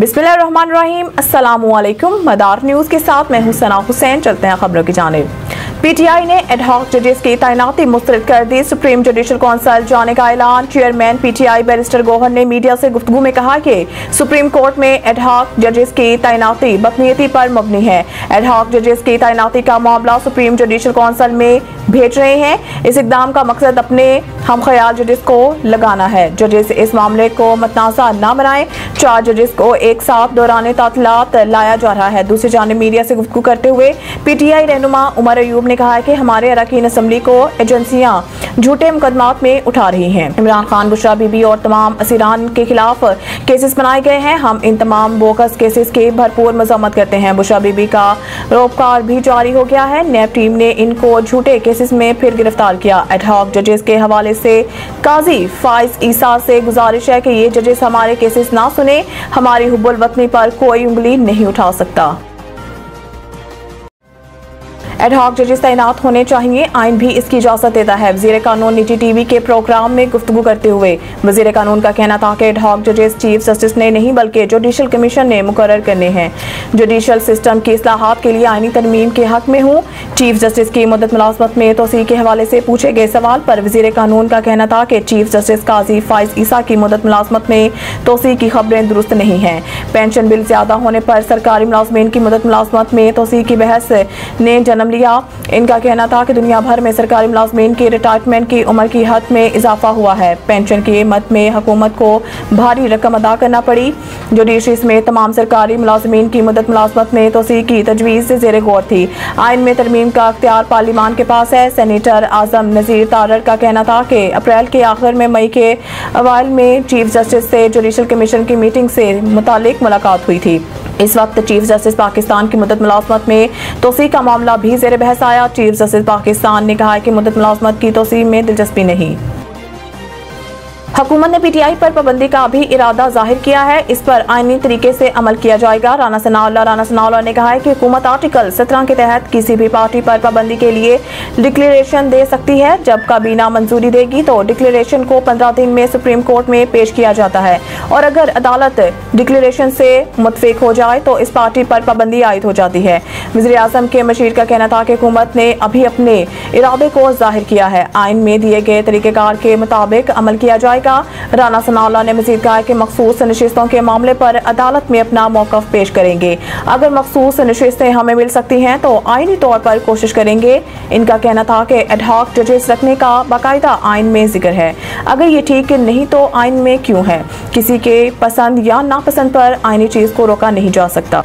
बिस्मिल्लाहिर्रहमानिर्रहीम, अस्सलामुअलैकुम। मदार न्यूज़ के साथ मैं हूं सना हुसैन। चलते हैं खबरों की जानिब। पीटीआई ने एडहॉक जजेस की तैनाती मुस्तरद कर दी। सुप्रीम जुडिशल काउंसिल जाने का ऐलान। चेयरमैन पीटीआई बैरिस्टर गौहर ने मीडिया से गुफ्तगू में कहा कि सुप्रीम कोर्ट में एडहॉक जजेस की तैनाती बदनीयती पर मबनी है। एडहॉक जजेस की तैनाती का मामला सुप्रीम जुडिशल काउंसिल में भेज रहे हैं। इस इकदाम का मकसद अपने हम ख्याल जजेस को लगाना है। जजेस इस मामले को मतनाज़ा न बनाएं। 4 जजेस को एक साथ दौरान तातीलात लाया जा रहा है। दूसरी जानिब मीडिया से गुफ्तगू करते हुए पीटीआई रहनुमा उमर अयूब ने कहा है कि हमारे अरकान असम्बली को एजेंसियां झूठे मुकदमात में उठा रही हैं। इमरान खान, बुशरा बीबी और तमाम असीरान के खिलाफ केसेस बनाए गए हैं। हम इन तमाम बोगस केसेस की भरपूर मजम्मत करते हैं। बुशरा बीबी का रोपकार भी जारी हो गया है। नैब टीम ने इनको झूठे केसेस में फिर गिरफ्तार किया। एडहॉक जजेस के हवाले से काजी फाइज ईसा से गुजारिश है कि ये जजेस हमारे केसेस ना सुने। हमारी हुब्बुल वतनी पर कोई उंगली नहीं उठा सकता। एडहॉक जजेस तैनात होने चाहिए, आइन भी इसकी इजाजत देता है। वजीर कानून निजी टीवी के प्रोग्राम में गुफ्तगू करते हुए वजीर कानून का कहना था कि एडहॉक जजेस चीफ जस्टिस ने नहीं बल्कि जुडिशल कमीशन ने मुकर्रर करने हैं। जुडिशल सिस्टम की इस्लाहात के लिए आइनी तरमीम के हक में हूँ। चीफ जस्टिस की मुद्दत मुलाजमत में तोसी के हवाले से पूछे गए सवाल पर वजीर कानून का कहना था कि चीफ जस्टिस काजी फाइज ईसा की मुद्दत मुलाजमत में तोसी की खबरें दुरुस्त नहीं है। पेंशन बिल ज्यादा होने पर सरकारी मुलाजमीन की मुद्दत मुलाजमत में तोसी की बहस ने जन्म लिया। इनका कहना था कि दुनिया भर में सरकारी मुलाजमीन की रिटायरमेंट की उम्र की हद में इजाफा हुआ है। पेंशन की मद में हुकूमत को भारी रकम अदा करना पड़ी। जुडिशरी समेत तमाम सरकारी मुलाजमीन की मुद्दत मुलाजमत में तोसी की तजवीज़ से ज़ेरे गौर थी। आइन में तरमीम का अख्तियार पार्लियामान के पास है। सेनेटर आजम नज़ीर तारर का कहना था कि अप्रैल के आखिर में मई के अवाइल में चीफ जस्टिस से जुडिशल कमीशन की मीटिंग से मुतालिक मुलाकात हुई थी। इस वक्त चीफ जस्टिस पाकिस्तान की मुद्दत मुलाजमत में तोसी का मामला भी ज़ेरे बहस आया। चीफ जस्टिस पाकिस्तान ने कहा कि मुद्दत मुलाजमत की तोसी में दिलचस्पी नहीं। हुकूमत ने पीटीआई पर पाबंदी का भी इरादा जाहिर किया है। इस पर आईनी तरीके से अमल किया जाएगा। राना सनाउल्लाह ने कहा है कि हुकूमत आर्टिकल 17 के तहत किसी भी पार्टी पर पाबंदी के लिए डिक्लेरेशन दे सकती है। जब काबीना मंजूरी देगी तो डिक्लेरेशन को 15 दिन में सुप्रीम कोर्ट में पेश किया जाता है और अगर अदालत डिक्लेरेशन से मुतफिक हो जाए तो इस पार्टी पर पाबंदी आयद हो जाती है। वज़ीर आज़म के मशीर का कहना था कि हुकूमत ने अभी अपने इरादे को जाहिर किया है। आइन में दिए गए तरीक़ेकार के मुताबिक अमल किया जाएगा। राना सनाउल्लाह ने मज़ीद कहा कि मखसूस नशिस्तों के मामले पर अदालत में अपना मौक़िफ़ पेश करेंगे। अगर मखसूस नशिस्तें हमें मिल सकती हैं तो आइनी तौर पर कोशिश करेंगे। इनका कहना था कि एडहॉक जजेस रखने का बाकायदा आइन में जिक्र है। अगर ये ठीक नहीं तो आइन में क्यों है? किसी के पसंद या नापसंद पर आइनी चीज़ को रोका नहीं जा सकता।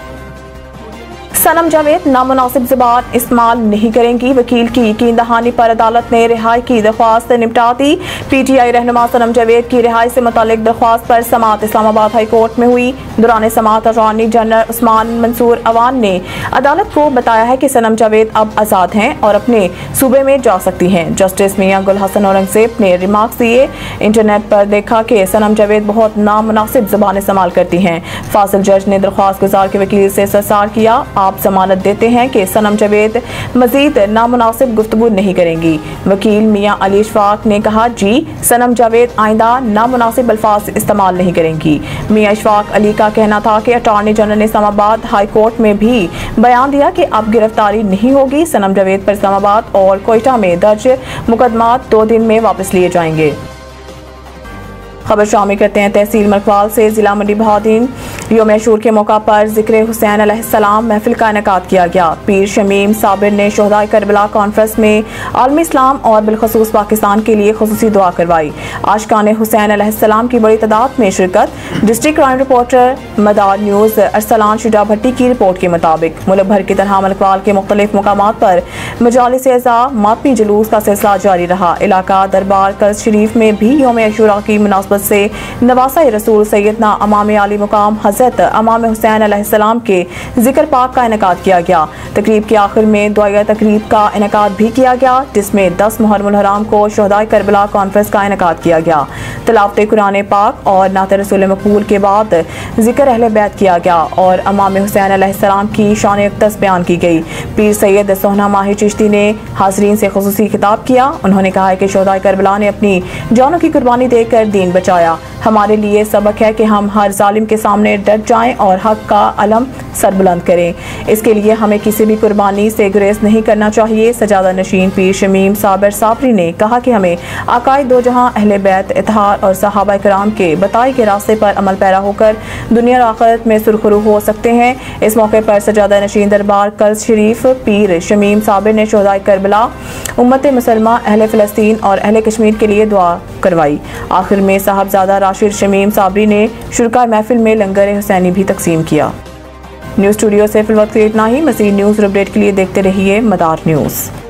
सनम जावेद नामुनासिब ज़बान इस्तेमाल नहीं करेंगी। वकील की यकीन दहानी पर अदालत ने रिहाई की दरख्वास्त निपटा दी। पीटीआई रहनुमा सनम जावेद की रिहाई से मुतालिक दरख्वास्त पर समाअत इस्लामाबाद हाई कोर्ट में हुई। दौरान समाअत अटॉर्नी जनरल उस्मान मंसूर अवान ने अदालत को बताया है कि सनम जावेद अब आज़ाद हैं और अपने सूबे में जा सकती हैं। जस्टिस मियां गुल हसन औरंगजेब ने रिमार्क्स दिए। इंटरनेट पर देखा कि सनम जावेद बहुत नामुनासिब ज़बान इस्तेमाल करती हैं। फासिल जज ने दरख्वास्त गुजार के वकील से इस्तफसार किया। आप जमानत देते हैं कि सनम जावेद मजीद नामुनासिब गुफ्तगू नहीं करेंगी। वकील मियां अली इशफाक ने कहा, जी सनम जावेद आइंदा नामुनासिब अल्फाज इस्तेमाल नहीं करेंगी। मियां इशफाक अली का कहना था कि अटॉर्नी जनरल ने इस्लामाबाद हाई कोर्ट में भी बयान दिया कि अब गिरफ्तारी नहीं होगी। सनम जावेद पर इस्लामाबाद और कोयटा में दर्ज मुकदमात 2 दिन में वापस लिए जाएंगे। खबर शामिल करते हैं तहसील मरकवाल से। जिला मंडी बहादीन योम अशूर के मौका पर जिक्र हुसैन अलैहिस्सलाम महफिल का इनेकाद किया गया। पीर शमीम साबिर ने शोहदाए करबला कॉन्फ्रेंस में आलमी इस्लाम और बिलखसूस पाकिस्तान के लिए खुसूसी दुआ करवाई। आशिकाने हुसैन अलैहिस्सलाम की बड़ी तादाद में शिरकत। डिस्ट्रिक्ट क्राइम रिपोर्टर मदार न्यूज़ अरसलान शुजा भट्टी की रिपोर्ट के मुताबिक मुल्क भर की तरह मलकवाल के मुख्तलिफ मकामात पर मजालिस अज़ा मातमी जुलूस का सिलसिला जारी रहा। इलाका दरबार कल्स शरीफ में भी योम अशूरा की मुनासबत से नवासा रसूल सैयदना अमाम आली मुकाम हज़रत अमाम हुसैन अलैहिस्सलाम के जिक्र पाक का इनेकाद किया गया। तकरीब के आखिर में दुआया तकरीब का इनेकाद भी किया गया जिसमें 10 मुहर्रम हराम को शोहदाए करबला कॉन्फ्रेंस का इनेकाद किया गया। तिलावत कुरान पाक और नात रसूल मकबूल के बाद जिक्र अहले बैत किया गया और इमाम हुसैन अलैहिस्सलाम की शान अक़दस बयान की गई। पीर सैयद सोहना माही चिश्ती ने हाज़रीन से खुसूसी खिताब किया। उन्होंने कहा है कि शोहदाए करबला ने अपनी जानों की कुर्बानी देकर दीन बचाया। हमारे लिए सबक है कि हम हर जालिम के सामने डट जाएं और हक का अलम सरबुलंद करें। इसके लिए हमें किसी भी कुर्बानी से गुरेज नहीं करना चाहिए। सजादा नशीन पीर शमीम साबिर साबरी ने कहा कि हमें आकाए दो जहां अहले बैत इत्तहार और सहाबा कराम के बताए के रास्ते पर अमल पैरा होकर दुनिया और आखिरत में सुरखरू हो सकते हैं। इस मौके पर सजादा नशीन दरबार कल्स शरीफ पीर शमीम साबिर ने शोहदाए करबला, उम्मत मुसलमा, अहले फ़लस्तीन और अहले कश्मीर के लिए दुआ करवाई। आखिर में साहबजादा राशिद शमीम साबरी ने शुरका महफिल में लंगर हुसैनी भी तकसीम किया। न्यूज़ स्टूडियो से फिलवक्त इतना ही। मज़ीद न्यूज़ और अपडेट के लिए देखते रहिए मदार न्यूज़।